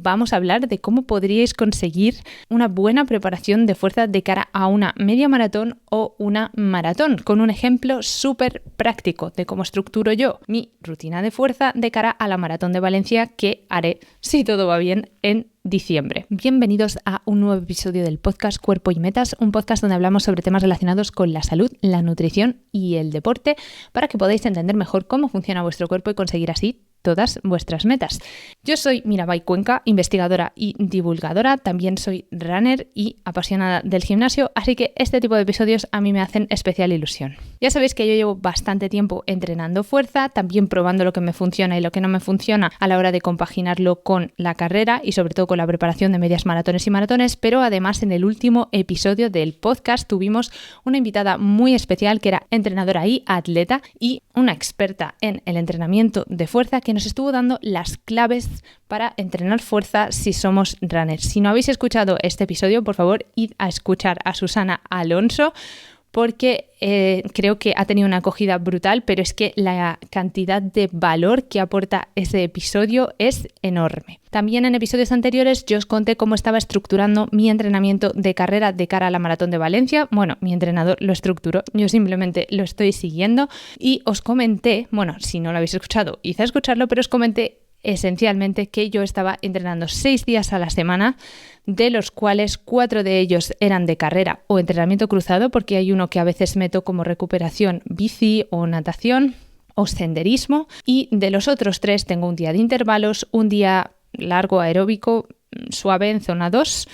vamos a hablar de cómo podríais conseguir una buena preparación de fuerza de cara a una media maratón o una maratón, con un ejemplo súper práctico de cómo estructuro yo mi rutina de fuerza de cara a la maratón de Valencia que haré, si todo va bien, en diciembre. Bienvenidos a un nuevo episodio del podcast Cuerpo y Metas, un podcast donde hablamos sobre temas relacionados con la salud, la nutrición y el deporte para que podáis entender mejor cómo funciona vuestro cuerpo y conseguir así todas vuestras metas. Yo soy Mirabai Cuenca, investigadora y divulgadora, también soy runner y apasionada del gimnasio, así que este tipo de episodios a mí me hacen especial ilusión. Ya sabéis que yo llevo bastante tiempo entrenando fuerza, también probando lo que me funciona y lo que no me funciona a la hora de compaginarlo con la carrera y sobre todo con la preparación de medias maratones y maratones, pero además en el último episodio del podcast tuvimos una invitada muy especial que era entrenadora y atleta y una experta en el entrenamiento de fuerza que nos estuvo dando las claves para entrenar fuerza si somos runners. Si no habéis escuchado este episodio, por favor, id a escuchar a Susana Alonso porque creo que ha tenido una acogida brutal, pero es que la cantidad de valor que aporta ese episodio es enorme. También en episodios anteriores yo os conté cómo estaba estructurando mi entrenamiento de carrera de cara a la Maratón de Valencia. Bueno, mi entrenador lo estructuró, yo simplemente lo estoy siguiendo y os comenté, bueno, si no lo habéis escuchado, id a escucharlo, pero os comenté esencialmente que yo estaba entrenando 6 días a la semana, de los cuales 4 de ellos eran de carrera o entrenamiento cruzado, porque hay uno que a veces meto como recuperación bici o natación o senderismo, y de los otros 3 tengo un día de intervalos, un día largo aeróbico suave en zona 2,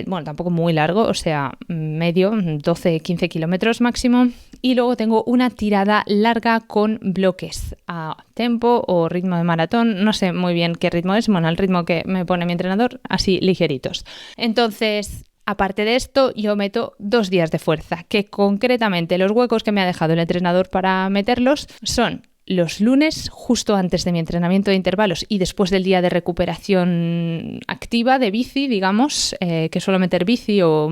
bueno, tampoco muy largo, o sea, medio, 12-15 kilómetros máximo. Y luego tengo una tirada larga con bloques a tempo o ritmo de maratón. No sé muy bien qué ritmo es, bueno, el ritmo que me pone mi entrenador, así ligeritos. Entonces, aparte de esto, yo meto 2 días de fuerza, que concretamente los huecos que me ha dejado el entrenador para meterlos son los lunes, justo antes de mi entrenamiento de intervalos y después del día de recuperación activa de bici, digamos, que suelo meter bici o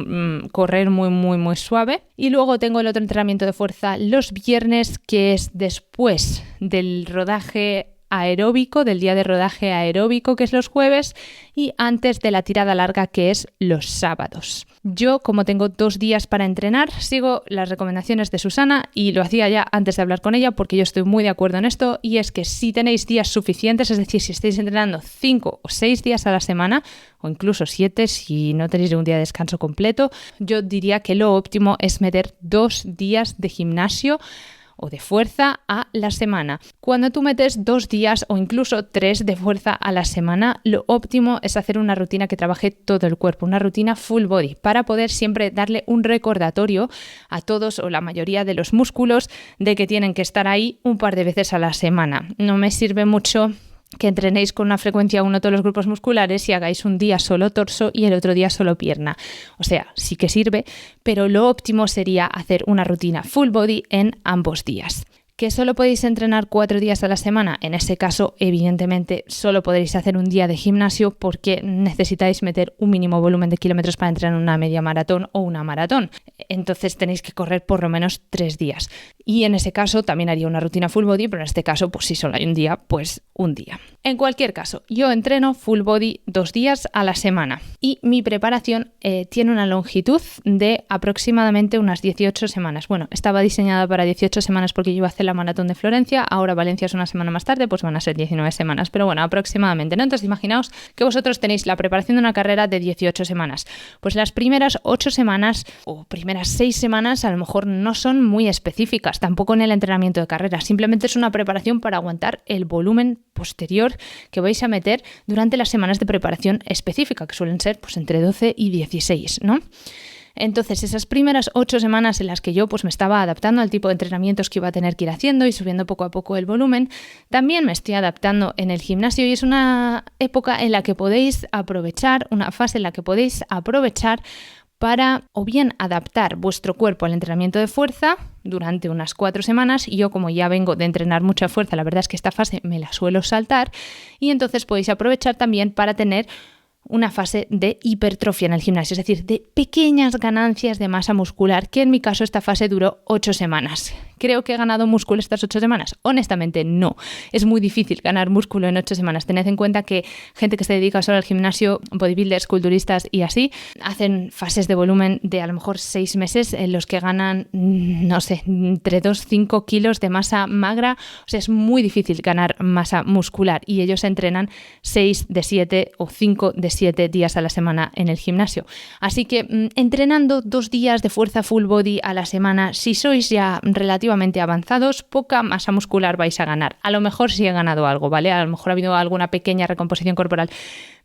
correr muy suave. Y luego tengo el otro entrenamiento de fuerza los viernes, que es después del rodaje aeróbico, del día de rodaje aeróbico, que es los jueves, y antes de la tirada larga, que es los sábados. Yo, como tengo 2 días para entrenar, sigo las recomendaciones de Susana y lo hacía ya antes de hablar con ella porque yo estoy muy de acuerdo en esto, y es que si tenéis días suficientes, es decir, si estáis entrenando 5 o 6 días a la semana o incluso 7 si no tenéis un día de descanso completo, yo diría que lo óptimo es meter 2 días de gimnasio o de fuerza a la semana. Cuando tú metes 2 días o incluso 3 de fuerza a la semana, lo óptimo es hacer una rutina que trabaje todo el cuerpo, una rutina full body, para poder siempre darle un recordatorio a todos o la mayoría de los músculos de que tienen que estar ahí un par de veces a la semana. No me sirve mucho que entrenéis con una frecuencia uno todos los grupos musculares y hagáis un día solo torso y el otro día solo pierna. O sea, sí que sirve, pero lo óptimo sería hacer una rutina full body en ambos días. ¿Que solo podéis entrenar 4 días a la semana? En ese caso, evidentemente, solo podréis hacer un día de gimnasio porque necesitáis meter un mínimo volumen de kilómetros para entrenar una media maratón o una maratón. Entonces tenéis que correr por lo menos 3 días. Y en ese caso también haría una rutina full body, pero en este caso, pues si solo hay un día, pues un día. En cualquier caso, yo entreno full body 2 días a la semana y mi preparación tiene una longitud de aproximadamente unas 18 semanas. Bueno, estaba diseñada para 18 semanas porque yo iba a hacer la maratón de Florencia, ahora Valencia es una semana más tarde, pues van a ser 19 semanas, pero bueno, aproximadamente, ¿no? Entonces imaginaos que vosotros tenéis la preparación de una carrera de 18 semanas. Pues las primeras 8 semanas o primeras 6 semanas a lo mejor no son muy específicas, tampoco en el entrenamiento de carrera, simplemente es una preparación para aguantar el volumen posterior que vais a meter durante las semanas de preparación específica, que suelen ser pues entre 12 y 16, ¿no? Entonces, esas primeras 8 semanas en las que yo pues me estaba adaptando al tipo de entrenamientos que iba a tener que ir haciendo y subiendo poco a poco el volumen, también me estoy adaptando en el gimnasio y es una época en la que podéis aprovechar, una fase en la que podéis aprovechar para o bien adaptar vuestro cuerpo al entrenamiento de fuerza durante unas 4 semanas, y yo como ya vengo de entrenar mucha fuerza, la verdad es que esta fase me la suelo saltar, y entonces podéis aprovechar también para tener una fase de hipertrofia en el gimnasio, es decir, de pequeñas ganancias de masa muscular, que en mi caso esta fase duró 8 semanas. ¿Creo que he ganado músculo estas 8 semanas? Honestamente, no. Es muy difícil ganar músculo en 8 semanas. Tened en cuenta que gente que se dedica solo al gimnasio, bodybuilders, culturistas y así, hacen fases de volumen de a lo mejor 6 meses en los que ganan, no sé, entre 2-5 kilos de masa magra. O sea, es muy difícil ganar masa muscular y ellos entrenan 6 de 7 o 5 de 7 días a la semana en el gimnasio. Así que entrenando 2 días de fuerza full body a la semana, si sois ya relativamente avanzados, poca masa muscular vais a ganar. A lo mejor sí he ganado algo, ¿vale? A lo mejor ha habido alguna pequeña recomposición corporal.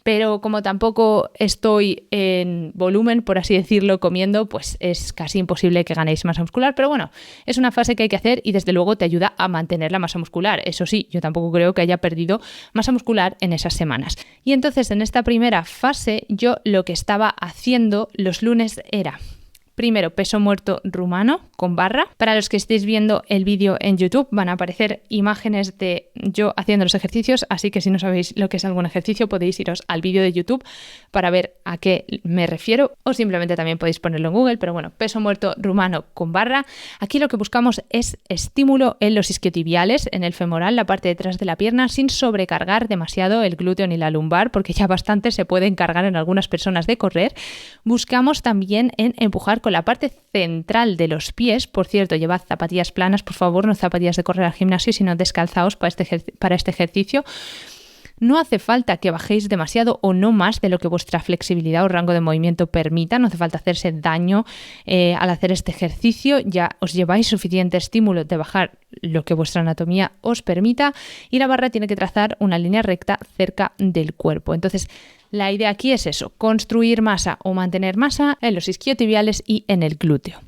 Pero como tampoco estoy en volumen, por así decirlo, comiendo, pues es casi imposible que ganéis masa muscular. Pero bueno, es una fase que hay que hacer y desde luego te ayuda a mantener la masa muscular. Eso sí, yo tampoco creo que haya perdido masa muscular en esas semanas. Y entonces en esta primera fase yo lo que estaba haciendo los lunes era... Primero, peso muerto rumano con barra. Para los que estéis viendo el vídeo en YouTube van a aparecer imágenes de yo haciendo los ejercicios, así que si no sabéis lo que es algún ejercicio podéis iros al vídeo de YouTube para ver a qué me refiero o simplemente también podéis ponerlo en Google, pero bueno, peso muerto rumano con barra. Aquí lo que buscamos es estímulo en los isquiotibiales, en el femoral, la parte detrás de la pierna, sin sobrecargar demasiado el glúteo ni la lumbar, porque ya bastante se puede encargar en algunas personas de correr. Buscamos también en empujar con la parte central de los pies. Por cierto, llevad zapatillas planas, por favor, no zapatillas de correr al gimnasio, sino descalzaos para este ejercicio. No hace falta que bajéis demasiado o no más de lo que vuestra flexibilidad o rango de movimiento permita. No hace falta hacerse daño al hacer este ejercicio. Ya os lleváis suficiente estímulo de bajar lo que vuestra anatomía os permita y la barra tiene que trazar una línea recta cerca del cuerpo. Entonces, la idea aquí es eso, construir masa o mantener masa en los isquiotibiales y en el glúteo.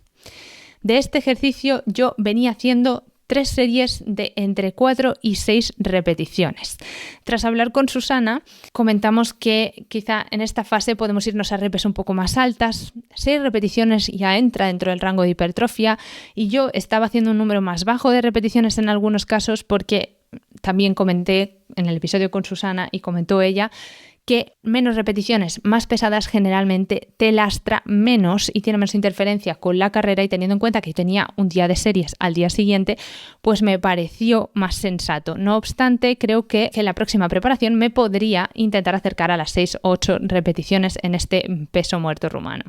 De este ejercicio yo venía haciendo 3 series de entre 4 y 6 repeticiones. Tras hablar con Susana, comentamos que quizá en esta fase podemos irnos a repes un poco más altas. 6 repeticiones ya entra dentro del rango de hipertrofia y yo estaba haciendo un número más bajo de repeticiones en algunos casos porque también comenté en el episodio con Susana y comentó ella que menos repeticiones más pesadas generalmente te lastra menos y tiene menos interferencia con la carrera, y teniendo en cuenta que tenía un día de series al día siguiente, pues me pareció más sensato. No obstante, creo que en la próxima preparación me podría intentar acercar a las 6 o 8 repeticiones en este peso muerto rumano.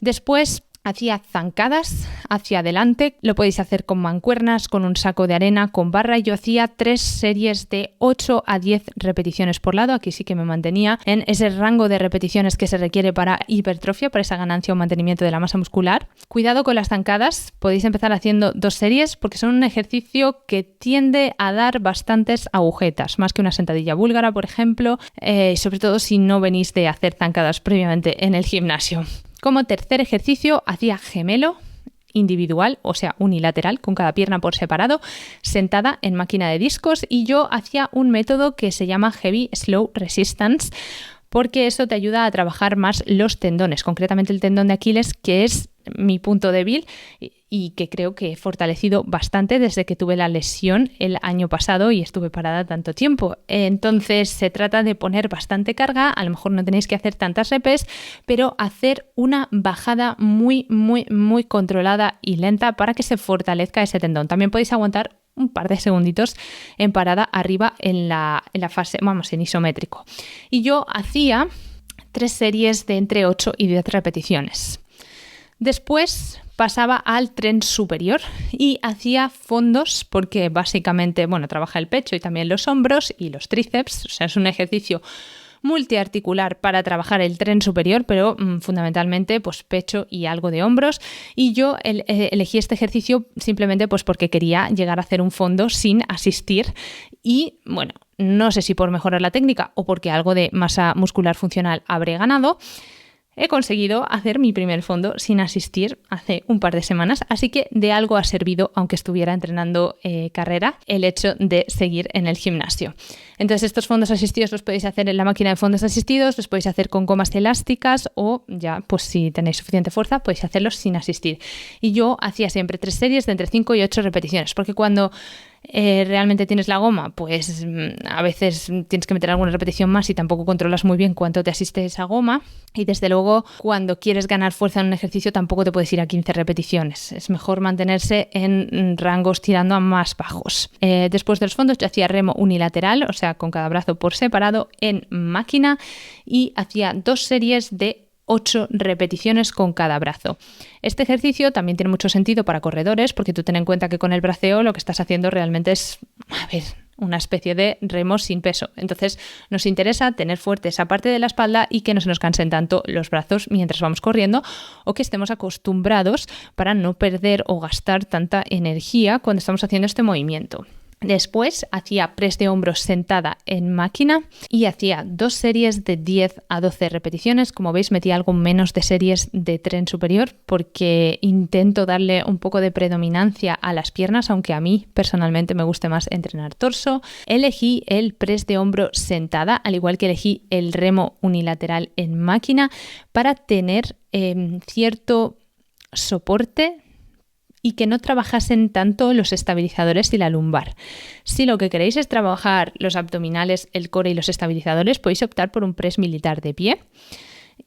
Después hacía zancadas hacia adelante, lo podéis hacer con mancuernas, con un saco de arena, con barra. Yo hacía 3 series de 8 a 10 repeticiones por lado. Aquí sí que me mantenía en ese rango de repeticiones que se requiere para hipertrofia, para esa ganancia o mantenimiento de la masa muscular. Cuidado con las zancadas, podéis empezar haciendo 2 series porque son un ejercicio que tiende a dar bastantes agujetas, más que una sentadilla búlgara, por ejemplo, sobre todo si no venís de hacer zancadas previamente en el gimnasio. Como tercer ejercicio hacía gemelo individual, o sea, unilateral, con cada pierna por separado, sentada en máquina de discos, y yo hacía un método que se llama Heavy Slow Resistance, porque eso te ayuda a trabajar más los tendones, concretamente el tendón de Aquiles, que es mi punto débil y que creo que he fortalecido bastante desde que tuve la lesión el año pasado y estuve parada tanto tiempo. Entonces se trata de poner bastante carga, a lo mejor no tenéis que hacer tantas repes, pero hacer una bajada muy controlada y lenta para que se fortalezca ese tendón. También podéis aguantar un par de segunditos en parada arriba en la fase, en isométrico. Y yo hacía 3 series de entre 8 y 10 repeticiones. Después pasaba al tren superior y hacía fondos porque básicamente, trabaja el pecho y también los hombros y los tríceps. O sea, es un ejercicio multiarticular para trabajar el tren superior, pero fundamentalmente pues pecho y algo de hombros. Y yo elegí este ejercicio simplemente pues porque quería llegar a hacer un fondo sin asistir y no sé si por mejorar la técnica o porque algo de masa muscular funcional habré ganado. He conseguido hacer mi primer fondo sin asistir hace un par de semanas, así que de algo ha servido, aunque estuviera entrenando carrera, el hecho de seguir en el gimnasio. Entonces estos fondos asistidos los podéis hacer en la máquina de fondos asistidos, los podéis hacer con gomas elásticas o ya, pues si tenéis suficiente fuerza, podéis hacerlos sin asistir. Y yo hacía siempre 3 series de entre 5 y 8 repeticiones, porque cuando realmente tienes la goma, pues a veces tienes que meter alguna repetición más y tampoco controlas muy bien cuánto te asiste esa goma. Y desde luego, cuando quieres ganar fuerza en un ejercicio, tampoco te puedes ir a 15 repeticiones. Es mejor mantenerse en rangos tirando a más bajos. Después de los fondos, yo hacía remo unilateral, o sea, con cada brazo por separado en máquina, y hacía 2 series de 8 repeticiones con cada brazo. Este ejercicio también tiene mucho sentido para corredores, porque tú ten en cuenta que con el braceo lo que estás haciendo realmente es, una especie de remo sin peso. Entonces nos interesa tener fuerte esa parte de la espalda y que no se nos cansen tanto los brazos mientras vamos corriendo, o que estemos acostumbrados para no perder o gastar tanta energía cuando estamos haciendo este movimiento. Después hacía press de hombros sentada en máquina y hacía 2 series de 10 a 12 repeticiones. Como veis, metí algo menos de series de tren superior porque intento darle un poco de predominancia a las piernas, aunque a mí personalmente me guste más entrenar torso. Elegí el press de hombro sentada, al igual que elegí el remo unilateral en máquina, para tener cierto soporte y que no trabajasen tanto los estabilizadores y la lumbar. Si lo que queréis es trabajar los abdominales, el core y los estabilizadores, podéis optar por un press militar de pie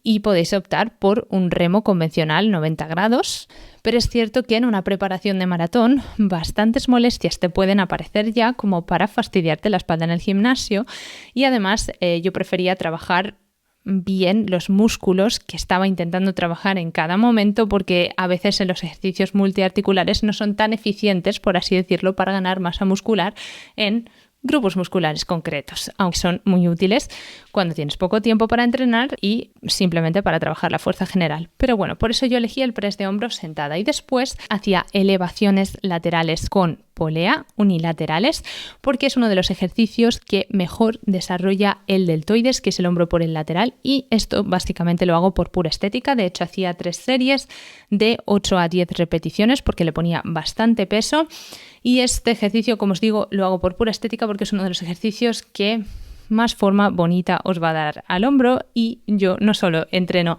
y podéis optar por un remo convencional 90 grados, pero es cierto que en una preparación de maratón bastantes molestias te pueden aparecer ya como para fastidiarte la espalda en el gimnasio, y además yo prefería trabajar bien los músculos que estaba intentando trabajar en cada momento, porque a veces en los ejercicios multiarticulares no son tan eficientes, por así decirlo, para ganar masa muscular en grupos musculares concretos, aunque son muy útiles cuando tienes poco tiempo para entrenar y simplemente para trabajar la fuerza general. Pero bueno, por eso yo elegí el press de hombros sentada, y después hacía elevaciones laterales con polea unilaterales, porque es uno de los ejercicios que mejor desarrolla el deltoides, que es el hombro por el lateral, y esto básicamente lo hago por pura estética. De hecho, hacía 3 series de 8 a 10 repeticiones porque le ponía bastante peso, y este ejercicio, como os digo, lo hago por pura estética porque es uno de los ejercicios que más forma bonita os va a dar al hombro. Y yo no solo entreno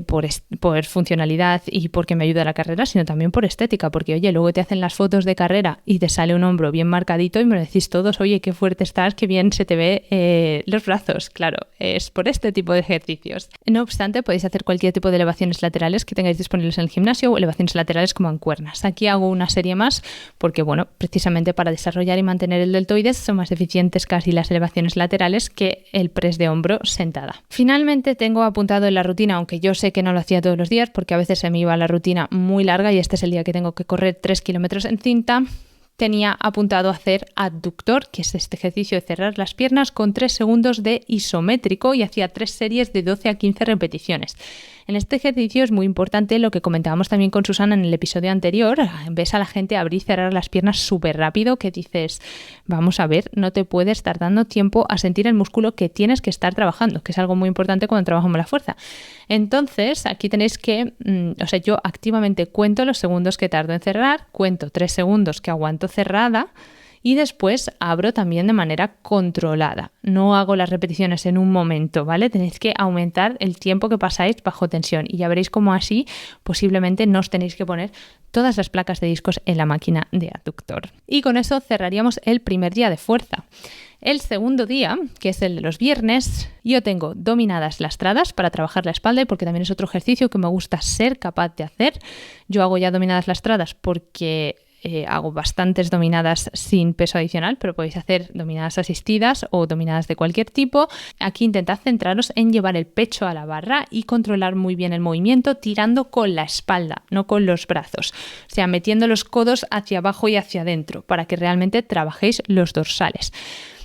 por funcionalidad y porque me ayuda a la carrera, sino también por estética, porque oye, luego te hacen las fotos de carrera y te sale un hombro bien marcadito y me lo decís todos, oye, qué fuerte estás, qué bien se te ve los brazos. Claro, es por este tipo de ejercicios. No obstante, podéis hacer cualquier tipo de elevaciones laterales que tengáis disponibles en el gimnasio, o elevaciones laterales como mancuernas. Aquí hago una serie más porque, bueno, precisamente para desarrollar y mantener el deltoides son más eficientes casi las elevaciones laterales que el press de hombro sentada. Finalmente tengo apuntado en la rutina, aunque yo sé que no lo hacía todos los días porque a veces se me iba la rutina muy larga y este es el día que tengo que correr 3 kilómetros en cinta, tenía apuntado hacer adductor, que es este ejercicio de cerrar las piernas con 3 segundos de isométrico, y hacía 3 series de 12 a 15 repeticiones. En este ejercicio es muy importante lo que comentábamos también con Susana en el episodio anterior. Ves a la gente abrir y cerrar las piernas súper rápido, que dices, vamos a ver, no te puedes estar dando tiempo a sentir el músculo que tienes que estar trabajando, que es algo muy importante cuando trabajamos la fuerza. Entonces, aquí tenéis que, yo activamente cuento los segundos que tardo en cerrar, cuento 3 segundos que aguanto cerrada, y después abro también de manera controlada. No hago las repeticiones en un momento, ¿vale? Tenéis que aumentar el tiempo que pasáis bajo tensión, y ya veréis cómo así posiblemente no os tenéis que poner todas las placas de discos en la máquina de adductor. Y con eso cerraríamos el primer día de fuerza. El segundo día, que es el de los viernes, yo tengo dominadas lastradas para trabajar la espalda, y porque también es otro ejercicio que me gusta ser capaz de hacer. Yo hago ya dominadas lastradas porque hago bastantes dominadas sin peso adicional, pero podéis hacer dominadas asistidas o dominadas de cualquier tipo. Aquí intentad centraros en llevar el pecho a la barra y controlar muy bien el movimiento tirando con la espalda, no con los brazos. O sea, metiendo los codos hacia abajo y hacia adentro para que realmente trabajéis los dorsales.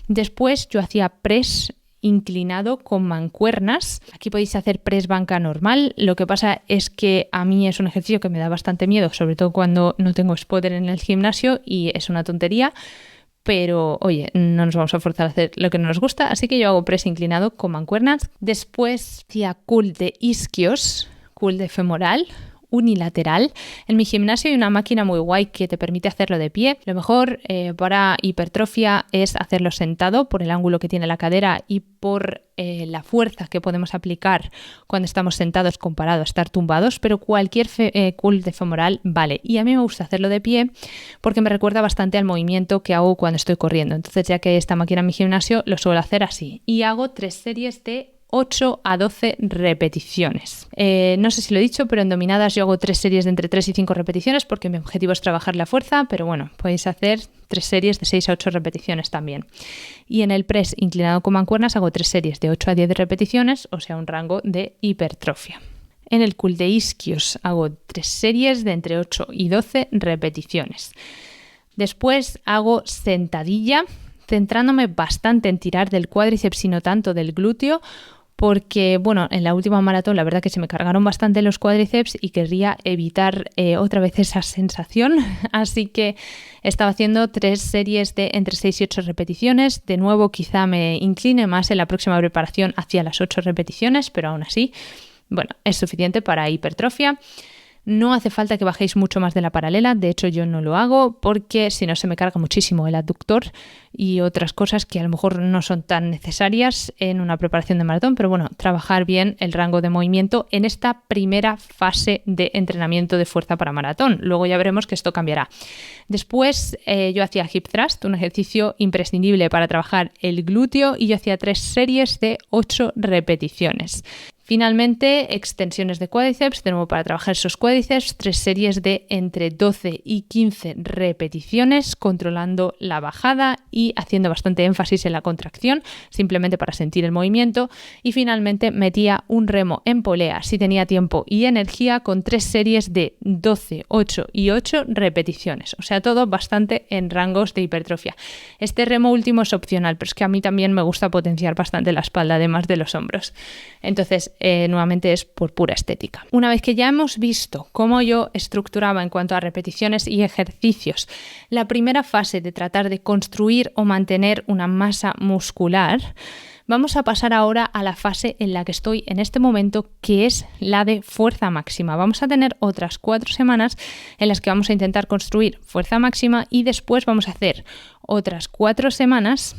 Después yo hacía press inclinado con mancuernas. Aquí podéis hacer press banca normal. Lo que pasa es que a mí es un ejercicio que me da bastante miedo, sobre todo cuando no tengo spotter en el gimnasio, y es una tontería. Pero, oye, no nos vamos a forzar a hacer lo que no nos gusta, así que yo hago press inclinado con mancuernas. Después hacía curl de isquios, curl de femoral, unilateral. En mi gimnasio hay una máquina muy guay que te permite hacerlo de pie. Lo mejor para hipertrofia es hacerlo sentado por el ángulo que tiene la cadera y por la fuerza que podemos aplicar cuando estamos sentados comparado a estar tumbados, pero cualquier curl de femoral vale. Y a mí me gusta hacerlo de pie porque me recuerda bastante al movimiento que hago cuando estoy corriendo. Entonces, ya que esta máquina en mi gimnasio, lo suelo hacer así. Y hago 3 series de 8 a 12 repeticiones. No sé si lo he dicho, pero en dominadas yo hago 3 series de entre 3 y 5 repeticiones porque mi objetivo es trabajar la fuerza, pero bueno, podéis hacer 3 series de 6 a 8 repeticiones también. Y en el press inclinado con mancuernas hago 3 series de 8 a 10 repeticiones, o sea, un rango de hipertrofia. En el curl de isquios hago 3 series de entre 8 y 12 repeticiones. Después hago sentadilla, centrándome bastante en tirar del cuádriceps y no tanto del glúteo, porque, bueno, en la última maratón la verdad que se me cargaron bastante los cuádriceps y querría evitar otra vez esa sensación, así que estaba haciendo 3 series de entre 6 y 8 repeticiones. De nuevo, quizá me incline más en la próxima preparación hacia las 8 repeticiones, pero aún así, bueno, es suficiente para hipertrofia. No hace falta que bajéis mucho más de la paralela, de hecho yo no lo hago porque si no se me carga muchísimo el abductor y otras cosas que a lo mejor no son tan necesarias en una preparación de maratón, pero bueno, trabajar bien el rango de movimiento en esta primera fase de entrenamiento de fuerza para maratón. Luego ya veremos que esto cambiará. Después yo hacía hip thrust, un ejercicio imprescindible para trabajar el glúteo, y yo hacía 3 series de 8 repeticiones. Finalmente, extensiones de cuádriceps, de nuevo para trabajar esos cuádriceps, 3 series de entre 12 y 15 repeticiones, controlando la bajada y haciendo bastante énfasis en la contracción, simplemente para sentir el movimiento. Y finalmente metía un remo en polea si tenía tiempo y energía, con 3 series de 12, 8 y 8 repeticiones. O sea, todo bastante en rangos de hipertrofia. Este remo último es opcional, pero es que a mí también me gusta potenciar bastante la espalda, además de los hombros. Entonces, nuevamente es por pura estética. Una vez que ya hemos visto cómo yo estructuraba en cuanto a repeticiones y ejercicios la primera fase de tratar de construir o mantener una masa muscular, vamos a pasar ahora a la fase en la que estoy en este momento, que es la de fuerza máxima. Vamos a tener otras 4 semanas en las que vamos a intentar construir fuerza máxima y después vamos a hacer otras 4 semanas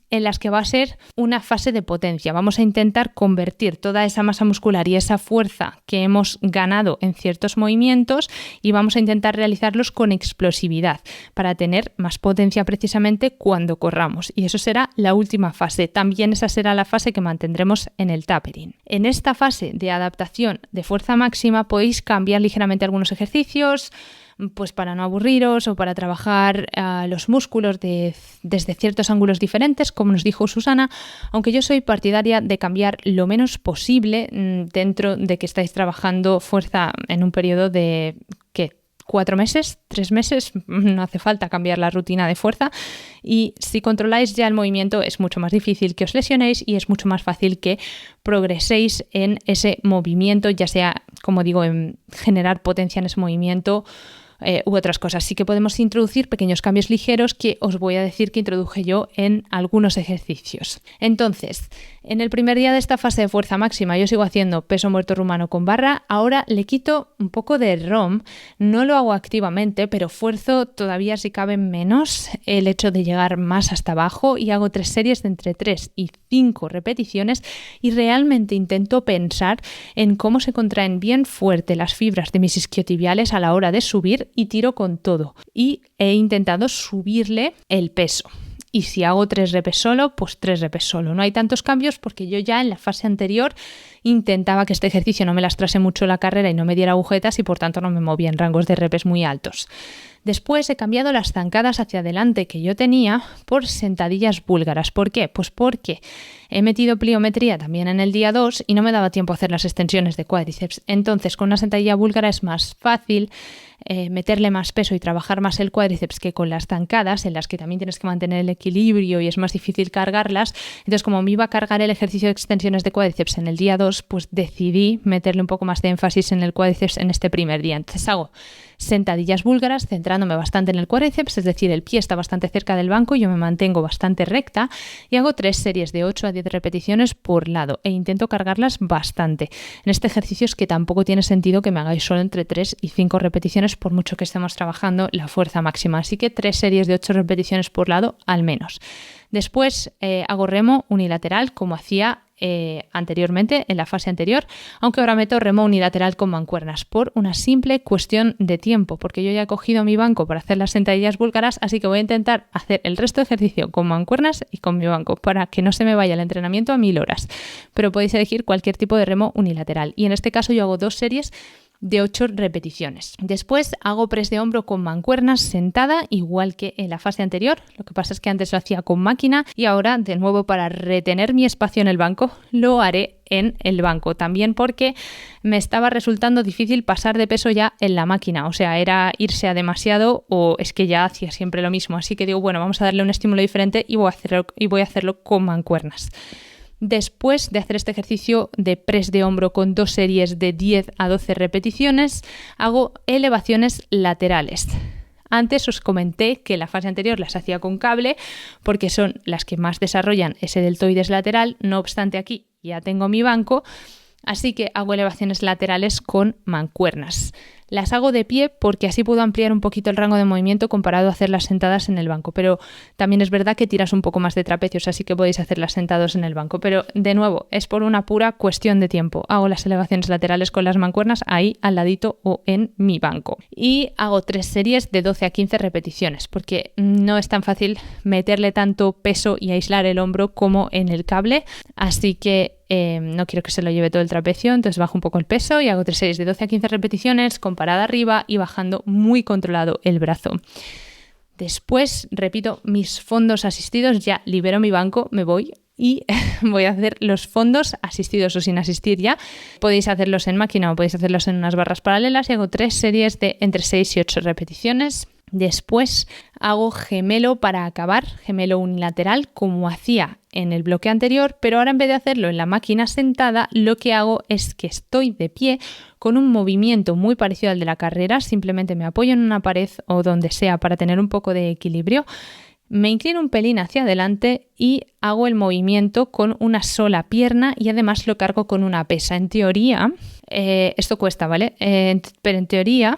en las que va a ser una fase de potencia. Vamos a intentar convertir toda esa masa muscular y esa fuerza que hemos ganado en ciertos movimientos y vamos a intentar realizarlos con explosividad para tener más potencia precisamente cuando corramos. Y eso será la última fase. También esa será la fase que mantendremos en el tapering. En esta fase de adaptación de fuerza máxima podéis cambiar ligeramente algunos ejercicios, pues para no aburriros o para trabajar los músculos desde ciertos ángulos diferentes, como nos dijo Susana, aunque yo soy partidaria de cambiar lo menos posible dentro de que estáis trabajando fuerza en un periodo de 4 meses, 3 meses, no hace falta cambiar la rutina de fuerza, y si controláis ya el movimiento es mucho más difícil que os lesionéis y es mucho más fácil que progreséis en ese movimiento, ya sea, como digo, en generar potencia en ese movimiento u otras cosas. Sí que podemos introducir pequeños cambios ligeros que os voy a decir que introduje yo en algunos ejercicios. Entonces, en el primer día de esta fase de fuerza máxima yo sigo haciendo peso muerto rumano con barra. Ahora le quito un poco de ROM, no lo hago activamente, pero fuerzo todavía si cabe menos el hecho de llegar más hasta abajo y hago 3 series de entre 3 y 5 repeticiones y realmente intento pensar en cómo se contraen bien fuerte las fibras de mis isquiotibiales a la hora de subir y tiro con todo. Y he intentado subirle el peso. Y si hago 3 repes solo, pues 3 repes solo. No hay tantos cambios porque yo ya en la fase anterior intentaba que este ejercicio no me lastrase mucho la carrera y no me diera agujetas y por tanto no me movía en rangos de repes muy altos. Después he cambiado las zancadas hacia adelante que yo tenía por sentadillas búlgaras. ¿Por qué? Pues porque he metido pliometría también en el día 2 y no me daba tiempo a hacer las extensiones de cuádriceps. Entonces, con una sentadilla búlgara es más fácil meterle más peso y trabajar más el cuádriceps que con las zancadas, en las que también tienes que mantener el equilibrio y es más difícil cargarlas. Entonces, como me iba a cargar el ejercicio de extensiones de cuádriceps en el día 2, pues decidí meterle un poco más de énfasis en el cuádriceps en este primer día. Entonces hago sentadillas búlgaras centrándome bastante en el cuádriceps, es decir, el pie está bastante cerca del banco, yo me mantengo bastante recta y hago 3 series de 8 a 10 repeticiones por lado e intento cargarlas bastante. En este ejercicio es que tampoco tiene sentido que me hagáis solo entre 3 y 5 repeticiones por mucho que estemos trabajando la fuerza máxima, así que 3 series de 8 repeticiones por lado al menos. Después hago remo unilateral como hacía anteriormente, en la fase anterior, aunque ahora meto remo unilateral con mancuernas por una simple cuestión de tiempo, porque yo ya he cogido mi banco para hacer las sentadillas búlgaras, así que voy a intentar hacer el resto de ejercicio con mancuernas y con mi banco para que no se me vaya el entrenamiento a 1000 horas. Pero podéis elegir cualquier tipo de remo unilateral y en este caso yo hago 2 series de 8 repeticiones. Después hago press de hombro con mancuernas sentada, igual que en la fase anterior. Lo que pasa es que antes lo hacía con máquina y ahora, de nuevo, para retener mi espacio en el banco, lo haré en el banco. También porque me estaba resultando difícil pasar de peso ya en la máquina. O sea, era irse a demasiado o es que ya hacía siempre lo mismo. Así que digo, bueno, vamos a darle un estímulo diferente y voy a hacerlo con mancuernas. Después de hacer este ejercicio de press de hombro con 2 series de 10 a 12 repeticiones, hago elevaciones laterales. Antes os comenté que la fase anterior las hacía con cable porque son las que más desarrollan ese deltoides lateral, no obstante aquí ya tengo mi banco, así que hago elevaciones laterales con mancuernas. Las hago de pie porque así puedo ampliar un poquito el rango de movimiento comparado a hacerlas sentadas en el banco, pero también es verdad que tiras un poco más de trapecios, así que podéis hacerlas sentados en el banco, pero de nuevo es por una pura cuestión de tiempo. Hago las elevaciones laterales con las mancuernas ahí al ladito o en mi banco y hago 3 series de 12 a 15 repeticiones porque no es tan fácil meterle tanto peso y aislar el hombro como en el cable, así que no quiero que se lo lleve todo el trapecio, entonces bajo un poco el peso y hago 3 series de 12 a 15 repeticiones con parada arriba y bajando muy controlado el brazo. Después repito mis fondos asistidos, ya libero mi banco, me voy y voy a hacer los fondos asistidos o sin asistir ya. Podéis hacerlos en máquina o podéis hacerlos en unas barras paralelas y hago 3 series de entre 6 y 8 repeticiones. Después hago gemelo para acabar, gemelo unilateral como hacía en el bloque anterior, pero ahora en vez de hacerlo en la máquina sentada, lo que hago es que estoy de pie con un movimiento muy parecido al de la carrera, simplemente me apoyo en una pared o donde sea para tener un poco de equilibrio, me inclino un pelín hacia adelante y hago el movimiento con una sola pierna y además lo cargo con una pesa. En teoría, esto cuesta, ¿vale? Pero en teoría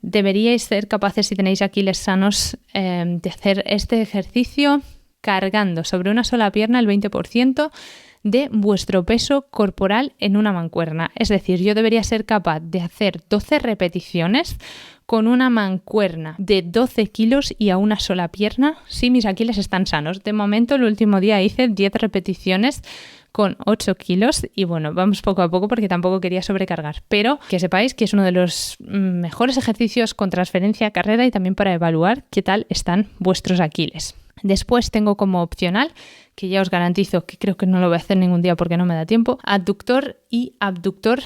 deberíais ser capaces, si tenéis Aquiles sanos, de hacer este ejercicio cargando sobre una sola pierna el 20% de vuestro peso corporal en una mancuerna. Es decir, yo debería ser capaz de hacer 12 repeticiones con una mancuerna de 12 kilos y a una sola pierna si mis Aquiles están sanos. De momento, el último día hice 10 repeticiones con 8 kilos y bueno, vamos poco a poco porque tampoco quería sobrecargar, pero que sepáis que es uno de los mejores ejercicios con transferencia a carrera y también para evaluar qué tal están vuestros Aquiles. Después tengo como opcional, que ya os garantizo que creo que no lo voy a hacer ningún día porque no me da tiempo, adductor y abductor,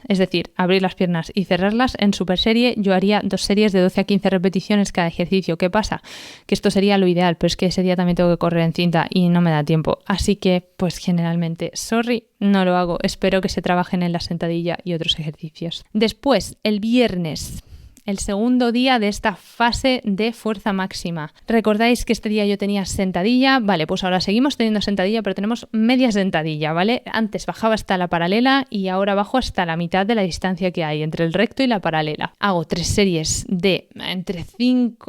es decir, abrir las piernas y cerrarlas en super serie. Yo haría 2 series de 12 a 15 repeticiones cada ejercicio. ¿Qué pasa? Que esto sería lo ideal, pero es que ese día también tengo que correr en cinta y no me da tiempo. Así que, pues generalmente, sorry, no lo hago. Espero que se trabajen en la sentadilla y otros ejercicios. Después, el viernes, el segundo día de esta fase de fuerza máxima. ¿Recordáis que este día yo tenía sentadilla? Vale, pues ahora seguimos teniendo sentadilla, pero tenemos media sentadilla, ¿vale? Antes bajaba hasta la paralela y ahora bajo hasta la mitad de la distancia que hay entre el recto y la paralela. Hago 3 series de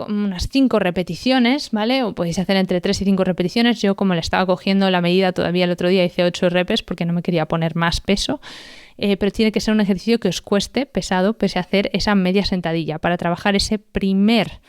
unas 5 repeticiones, ¿vale? O podéis hacer entre 3 y 5 repeticiones. Yo, como le estaba cogiendo la medida todavía el otro día, hice 8 repes porque no me quería poner más peso. Pero tiene que ser un ejercicio que os cueste pesado pese a hacer esa media sentadilla para trabajar ese primer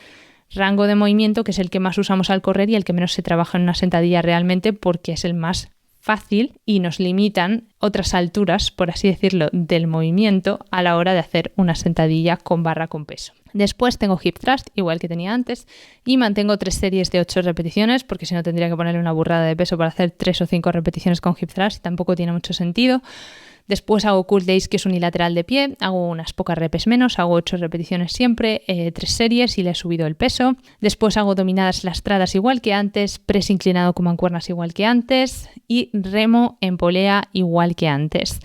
rango de movimiento que es el que más usamos al correr y el que menos se trabaja en una sentadilla realmente porque es el más fácil y nos limitan otras alturas, por así decirlo, del movimiento a la hora de hacer una sentadilla con barra con peso. Después tengo hip thrust, igual que tenía antes, y mantengo 3 series de 8 repeticiones porque si no tendría que ponerle una burrada de peso para hacer 3 o 5 repeticiones con hip thrust y tampoco tiene mucho sentido. Después hago curl days, que es unilateral de pie, hago unas pocas repes menos, hago 8 repeticiones siempre, 3 series y le he subido el peso. Después hago dominadas lastradas igual que antes, press inclinado con mancuernas igual que antes y remo en polea igual que antes.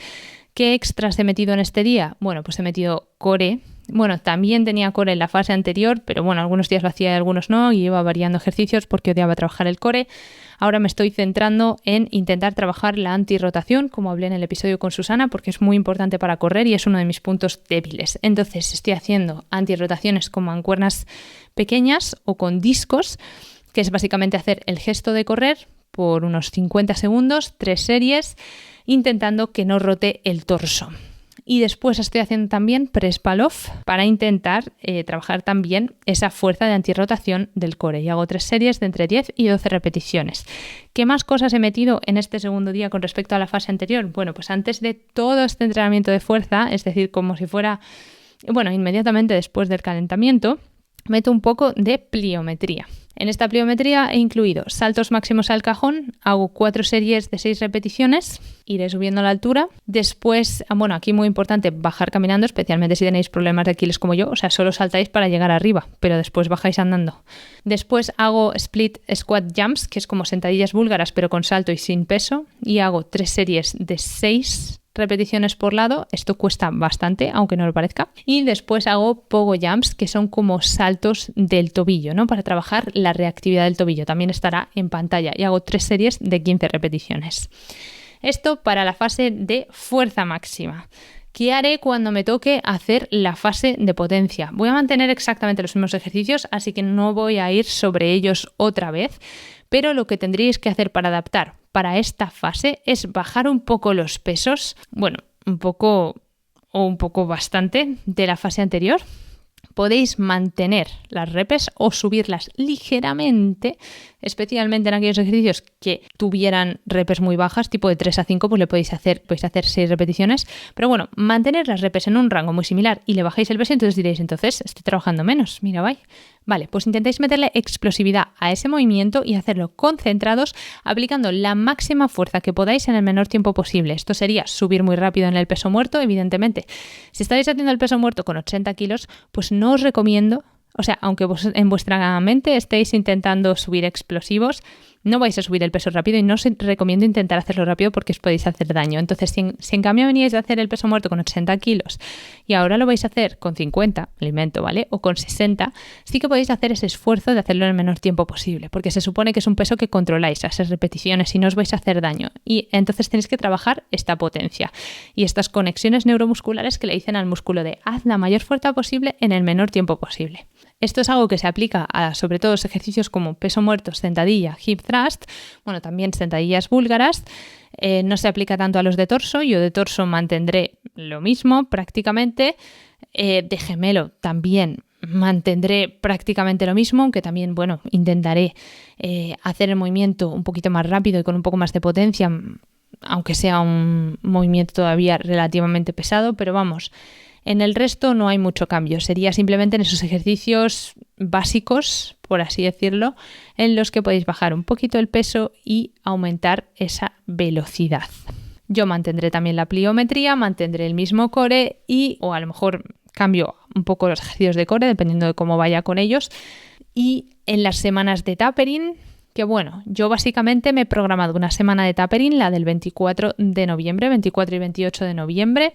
¿Qué extras he metido en este día? Bueno, pues he metido core. Bueno, también tenía core en la fase anterior, pero bueno, algunos días lo hacía y algunos no, y iba variando ejercicios porque odiaba trabajar el core. Ahora me estoy centrando en intentar trabajar la antirrotación, como hablé en el episodio con Susana, porque es muy importante para correr y es uno de mis puntos débiles. Entonces estoy haciendo antirrotaciones con mancuernas pequeñas o con discos, que es básicamente hacer el gesto de correr por unos 50 segundos, 3 series, intentando que no rote el torso. Y después estoy haciendo también press pull-off para intentar trabajar también esa fuerza de antirrotación del core. Y hago 3 series de entre 10 y 12 repeticiones. ¿Qué más cosas he metido en este segundo día con respecto a la fase anterior? Bueno, pues antes de todo este entrenamiento de fuerza, es decir, como si fuera, bueno, inmediatamente después del calentamiento, meto un poco de pliometría. En esta pliometría he incluido saltos máximos al cajón, hago 4 series de 6 repeticiones, iré subiendo la altura. Después, bueno, aquí muy importante, bajar caminando, especialmente si tenéis problemas de Aquiles como yo, o sea, solo saltáis para llegar arriba, pero después bajáis andando. Después hago split squat jumps, que es como sentadillas búlgaras, pero con salto y sin peso, y hago 3 series de 6 repeticiones por lado. Esto cuesta bastante, aunque no lo parezca. Y después hago pogo jumps, que son como saltos del tobillo, ¿no? Para trabajar la reactividad del tobillo. También estará en pantalla. Y hago 3 series de 15 repeticiones. Esto para la fase de fuerza máxima. ¿Qué haré cuando me toque hacer la fase de potencia? Voy a mantener exactamente los mismos ejercicios, así que no voy a ir sobre ellos otra vez. Pero lo que tendríais que hacer para adaptar para esta fase es bajar un poco los pesos, bueno, un poco o un poco bastante de la fase anterior. Podéis mantener las repes o subirlas ligeramente, especialmente en aquellos ejercicios que tuvieran repes muy bajas, tipo de 3 a 5, pues le podéis hacer 6 repeticiones. Pero bueno, mantener las repes en un rango muy similar y le bajáis el peso, entonces diréis, entonces estoy trabajando menos, mira, bye. Vale, pues intentáis meterle explosividad a ese movimiento y hacerlo concentrados, aplicando la máxima fuerza que podáis en el menor tiempo posible. Esto sería subir muy rápido en el peso muerto, evidentemente. Si estáis haciendo el peso muerto con 80 kilos, pues no os recomiendo, o sea, aunque en vuestra mente estéis intentando subir explosivos, no vais a subir el peso rápido y no os recomiendo intentar hacerlo rápido porque os podéis hacer daño. Entonces, si en cambio veníais de hacer el peso muerto con 80 kilos y ahora lo vais a hacer con 50, alimento, ¿vale? O con 60, sí que podéis hacer ese esfuerzo de hacerlo en el menor tiempo posible, porque se supone que es un peso que controláis a esas repeticiones y no os vais a hacer daño. Y entonces tenéis que trabajar esta potencia y estas conexiones neuromusculares que le dicen al músculo de haz la mayor fuerza posible en el menor tiempo posible. Esto es algo que se aplica a sobre todo ejercicios como peso muerto, sentadilla, hip thrust, bueno, también sentadillas búlgaras. No se aplica tanto a los de torso. Yo de torso mantendré lo mismo prácticamente. De gemelo también mantendré prácticamente lo mismo, aunque también, bueno, intentaré hacer el movimiento un poquito más rápido y con un poco más de potencia, aunque sea un movimiento todavía relativamente pesado, pero vamos, en el resto no hay mucho cambio. Sería simplemente en esos ejercicios básicos, por así decirlo, en los que podéis bajar un poquito el peso y aumentar esa velocidad. Yo mantendré también la pliometría, mantendré el mismo core o a lo mejor cambio un poco los ejercicios de core dependiendo de cómo vaya con ellos. Y en las semanas de tapering, que bueno, yo básicamente me he programado una semana de tapering, la del 24 de noviembre, 24 y 28 de noviembre.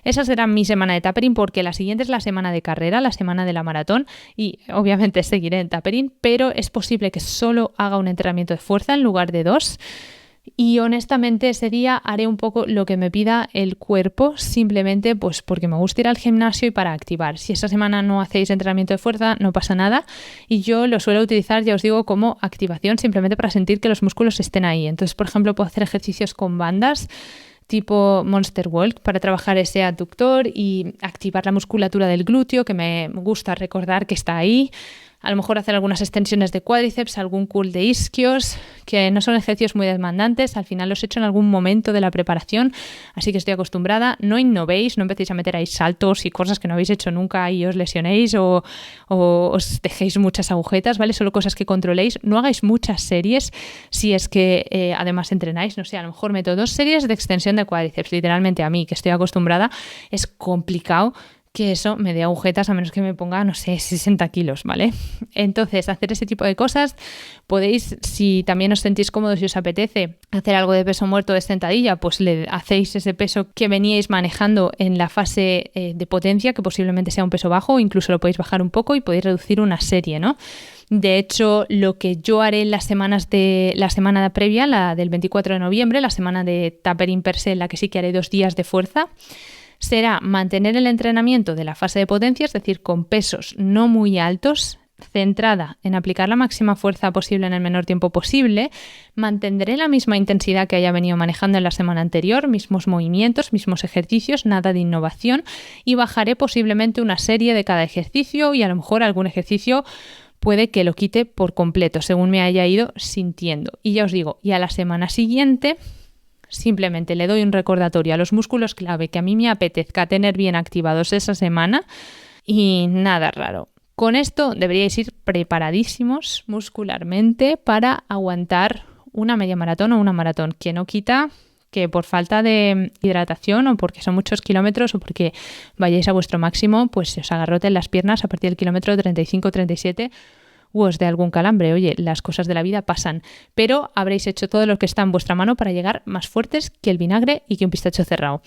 Esa será mi semana de tapering porque la siguiente es la semana de carrera, la semana de la maratón y obviamente seguiré en tapering, pero es posible que solo haga un entrenamiento de fuerza en lugar de 2 y honestamente ese día haré un poco lo que me pida el cuerpo, simplemente pues porque me gusta ir al gimnasio y para activar. Si esa semana no hacéis entrenamiento de fuerza no pasa nada y yo lo suelo utilizar, ya os digo, como activación simplemente para sentir que los músculos estén ahí. Entonces, por ejemplo, puedo hacer ejercicios con bandas tipo Monster Walk para trabajar ese aductor y activar la musculatura del glúteo, que me gusta recordar que está ahí. A lo mejor hacer algunas extensiones de cuádriceps, algún curl de isquios, que no son ejercicios muy demandantes. Al final los he hecho en algún momento de la preparación, así que estoy acostumbrada. No innovéis, no empecéis a meter ahí saltos y cosas que no habéis hecho nunca y os lesionéis o os dejéis muchas agujetas, ¿vale? Solo cosas que controléis. No hagáis muchas series si es que además entrenáis. No sé, a lo mejor meto 2 series de extensión de cuádriceps. Literalmente a mí, que estoy acostumbrada, es complicado que eso me dé agujetas a menos que me ponga, no sé, 60 kilos, ¿vale? Entonces, hacer ese tipo de cosas, podéis, si también os sentís cómodos y os apetece hacer algo de peso muerto de sentadilla, pues le hacéis ese peso que veníais manejando en la fase de potencia, que posiblemente sea un peso bajo, o incluso lo podéis bajar un poco y podéis reducir una serie, ¿no? De hecho, lo que yo haré en las semanas de la semana previa, la del 24 de noviembre, la semana de tapering per se, en la que sí que haré 2 días de fuerza, será mantener el entrenamiento de la fase de potencia, es decir, con pesos no muy altos, centrada en aplicar la máxima fuerza posible en el menor tiempo posible. Mantendré la misma intensidad que haya venido manejando en la semana anterior, mismos movimientos, mismos ejercicios, nada de innovación, y bajaré posiblemente una serie de cada ejercicio y a lo mejor algún ejercicio puede que lo quite por completo, según me haya ido sintiendo. Y ya os digo, y a la semana siguiente simplemente le doy un recordatorio a los músculos clave que a mí me apetezca tener bien activados esa semana y nada raro. Con esto deberíais ir preparadísimos muscularmente para aguantar una media maratón o una maratón, que no quita que por falta de hidratación o porque son muchos kilómetros o porque vayáis a vuestro máximo, pues se os agarroten las piernas a partir del kilómetro 35-37 u os de algún calambre. Oye, las cosas de la vida pasan, pero habréis hecho todo lo que está en vuestra mano para llegar más fuertes que el vinagre y que un pistacho cerrado.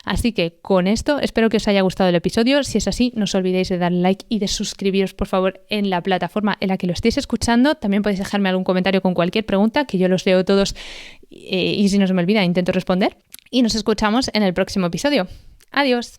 Así que con esto espero que os haya gustado el episodio. Si es así, no os olvidéis de darle like y de suscribiros, por favor, en la plataforma en la que lo estéis escuchando. También podéis dejarme algún comentario con cualquier pregunta, que yo los leo todos y si no se me olvida intento responder. Y nos escuchamos en el próximo episodio. Adiós.